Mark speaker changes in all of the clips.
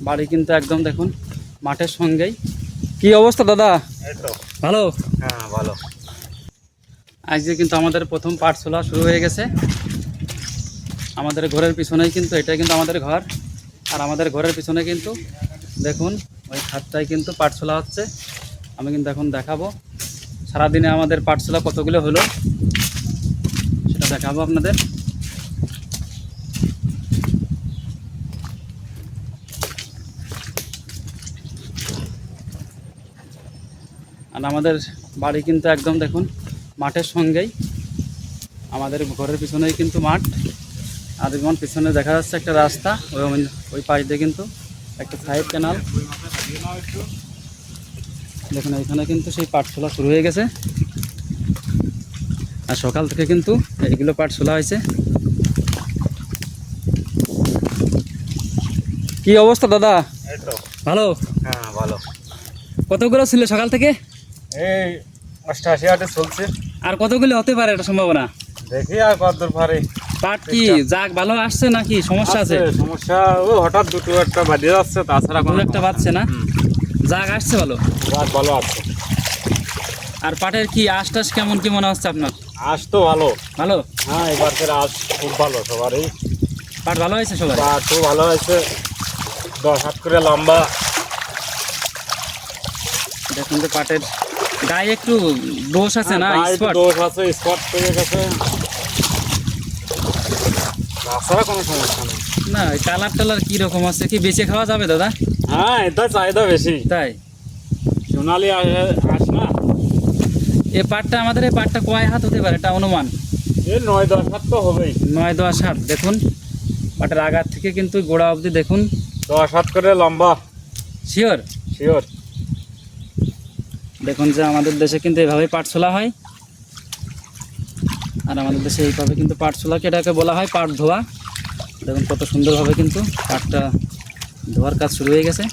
Speaker 1: বাড়ি কিন্তু একদম দেখুন মাঠের সঙ্গেই। কি অবস্থা দাদা? ভালো?
Speaker 2: হ্যাঁ ভালো।
Speaker 1: আজকে কিন্তু আমাদের প্রথম পাঠশালা শুরু হয়ে গেছে। আমাদের ঘরের পিছনেই কিন্তু, এটাই কিন্তু আমাদের ঘর। আর আমাদের ঘরের পিছনে কিন্তু দেখুন ওই খাতটায় কিন্তু পাঠশালা হচ্ছে। আমি কিন্তু এখন দেখাবো সারাদিনে আমাদের পাঠশালা কতগুলো হলো সেটা দেখাবো আপনাদের। আর আমাদের বাড়ি কিন্তু একদম দেখুন মাঠের সঙ্গেই। আমাদের ঘরের পিছনেই কিন্তু মাঠ। আর যেমন পিছনে দেখা যাচ্ছে একটা রাস্তা, ওই পাশ দিয়ে কিন্তু একটা সাইড ক্যানাল। দেখুন এখানে কিন্তু সেই পাঠশালা শুরু হয়ে গেছে। আর সকাল থেকে কিন্তু এইগুলো পাঠশালা হয়েছে। কি অবস্থা দাদা? ভালো?
Speaker 2: হ্যাঁ ভালো।
Speaker 1: কতগুলো ছিল সকাল থেকে?
Speaker 2: এই 88 চলছে।
Speaker 1: আর কতগুলো হতে পারে এটা সম্ভাবনা?
Speaker 2: দেখি আর কতদূর পারে।
Speaker 1: পাট কি যাক ভালো আসছে নাকি সমস্যা আছে?
Speaker 2: সমস্যা ও হঠাৎ দুটো একটা বাড়িয়ে যাচ্ছে, তাছাড়া কোনো
Speaker 1: একটা বাজছে না, যাক আসছে ভালো।
Speaker 2: গাছ ভালো আছে।
Speaker 1: আর পাটের কি আশ টাশ কেমন কি মনে হচ্ছে আপনার?
Speaker 2: আজ তো ভালো।
Speaker 1: ভালো?
Speaker 2: হ্যাঁ এবারকার আজ খুব ভালো সবারই।
Speaker 1: পাট ভালো হয়েছে সবাই?
Speaker 2: পাট খুব ভালো হয়েছে, 10 হাত করে লম্বা।
Speaker 1: দেখুন তো পাটের গায়ে একটু দোষ আছে না, স্পট?
Speaker 2: দোষ আছে, স্পট পেয়ে গেছে, তাছাড়া কোনো সমস্যা নেই।
Speaker 1: না কালার টালার কি রকম আছে, কি বেঁচে খাওয়া যাবে দাদা?
Speaker 2: হ্যাঁ এটা চাহিদা বেশি,
Speaker 1: তাই?
Speaker 2: সোনালি আস না।
Speaker 1: এই পাটটা আমাদের এই পাটটা কয় হাত হতে পারে এটা অনুমান?
Speaker 2: এই 9-10 হাত তো হবেই।
Speaker 1: 9-10 হাত। দেখুন পাটের আগার থেকে কিন্তু গোড়া অবধি দেখুন
Speaker 2: 10 হাত করে লম্বা।
Speaker 1: শিওর?
Speaker 2: শিওর।
Speaker 1: দেখুন যে আমাদের দেশে কিন্তু এইভাবেই পাটশোলা হয়। আর আমাদের দেশে এইভাবে কিন্তু পাটশোলাকে এটাকে বলা হয় পাট ধোয়া। দেখুন কত সুন্দরভাবে কিন্তু পাটটা ধোয়ার কাজ শুরু হয়ে গেছে।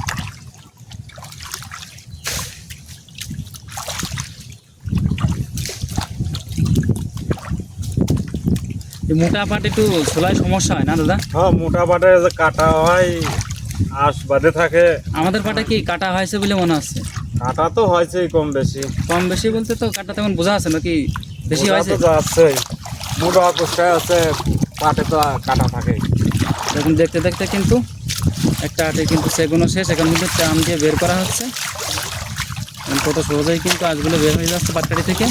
Speaker 1: এই মোটা পাট একটু ছোলায় সমস্যা হয় না দাদা?
Speaker 2: হ্যাঁ মোটা পাটে যে কাটা হয় আঁশ বাঁধে থাকে।
Speaker 1: আমাদের পাটে কি কাটা হয়েছে বলে মনে হচ্ছে?
Speaker 2: কাটা তো হয়েছে কম বেশি।
Speaker 1: কম বেশি বলতে তো কাটা তেমন বোঝা আছে নাকি বেশি হয়েছে?
Speaker 2: যাচ্ছে মোটা কোষ্টায় আছে, পাটে তো কাটা থাকে।
Speaker 1: দেখুন দেখতে দেখতে কিন্তু একটা আটে কিন্তু সেগুলো শেষ। এখান থেকে চাম দিয়ে বের করা হচ্ছে। কত সহজেই কিন্তু আজগুলো বের হয়ে যাচ্ছে পাটকাঠি থেকে।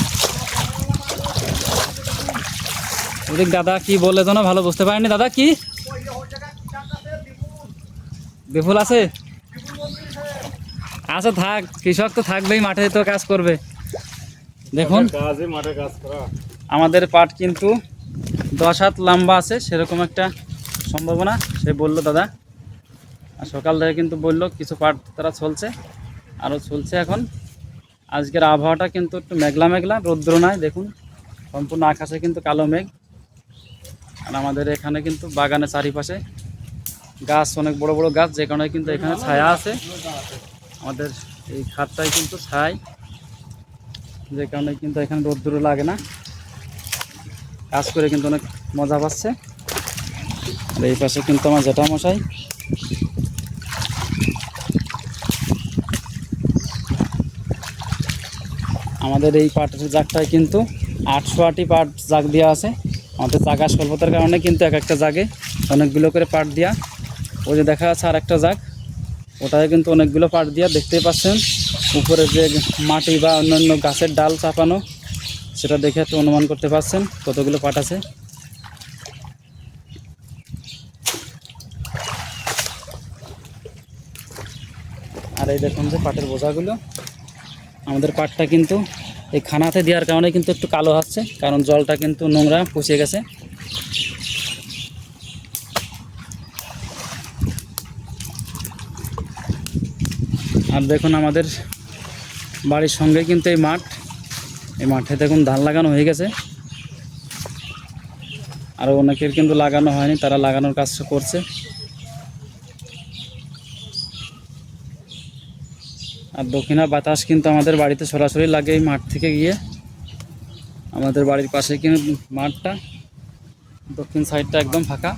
Speaker 1: ওদিক দাদা কি বলে তো না ভালো বুঝতে পারেনি। দাদা কি বিপুল আছে? আচ্ছা থাক, কৃষক তো থাকবেই, মাঠে তো কাজ করবে। দেখুন
Speaker 2: মাঠে কাজ করা।
Speaker 1: আমাদের পাট কিন্তু 10 হাত লম্বা আছে, সেরকম একটা সম্ভাবনা সে বলল দাদা। আর সকাল থেকে কিন্তু বললো কিছু পাট তারা চলছে, আরও চলছে এখন। আজকের আবহাওয়াটা কিন্তু একটু মেঘলা মেঘলা, রৌদ্র নাই। দেখুন সম্পূর্ণ আকাশে কিন্তু কালো মেঘ। আর আমাদের এখানে কিন্তু বাগানের চারিপাশে গাছ, অনেক বড় বড় গাছ, যে কারণে কিন্তু এখানে ছায়া আছে। আমাদের এই খাতটাই কিন্তু ছাই, যে কারণে কিন্তু এখানে রৌদ্র লাগে না। কাজ করে কিন্তু অনেক মজা পাচ্ছে। আর এই পাশে কিন্তু আমার জ্যাঠামশাই। আমাদের এই পাটের জাগটায় কিন্তু 800টি পাট জাগ দেওয়া আছে। আমাদের জাগা স্বল্পতার কারণে কিন্তু এক একটা জাগে অনেকগুলো করে পাট দেওয়া। ওই যে দেখা যাচ্ছে আর একটা জাগ, ওটায় কিন্তু অনেকগুলো পাট দেওয়া। দেখতেই পাচ্ছেন উপরে যে মাটি বা অন্যান্য গাছের ডাল চাপানো, সেটা দেখে তো অনুমান করতে পারছেন কতগুলো পাট আছে। আর এই দেখুন যে পাটের বোঝাগুলো। আমাদের পাটটা কিন্তু এই খানাতে দেওয়ার কারণে কিন্তু একটু কালো হচ্ছে, কারণ জলটা কিন্তু নোংরা পচে গেছে। আর দেখুন আমাদের বাড়ির সঙ্গে কিন্তু এই মাঠ, এই মাঠে দেখুন ধান লাগানো হয়ে গেছে। আর অনেকের কিন্তু লাগানো হয়নি, তারা লাগানোর কাজ করছে। আর দক্ষিণা বাতাস কিন্তু আমাদের বাড়িতে সরাসরি লাগে এই মাঠ থেকে গিয়ে। আমাদের বাড়ির পাশে কিন্তু মাঠটা, দক্ষিণ সাইডটা একদম ফাঁকা।